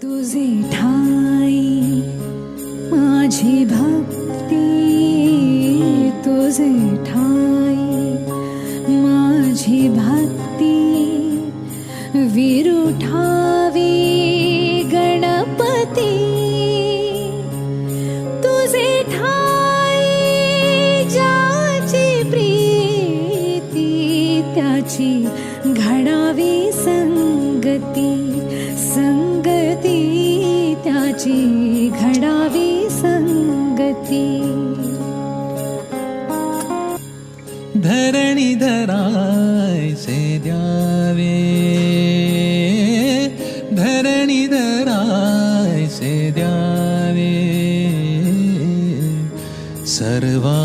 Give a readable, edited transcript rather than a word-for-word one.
तुझे ठाई माझी भक्ती, तुझे ठाई माझी भक्ती, विरुठावी गणपती, तुझे ठाई ज्याची प्रीती, त्याची घडावी संगती, संगती त्याची घडावी संगती. धरणी धरायचे द्यावे, धरणी धरायचे द्यावे, सर्वा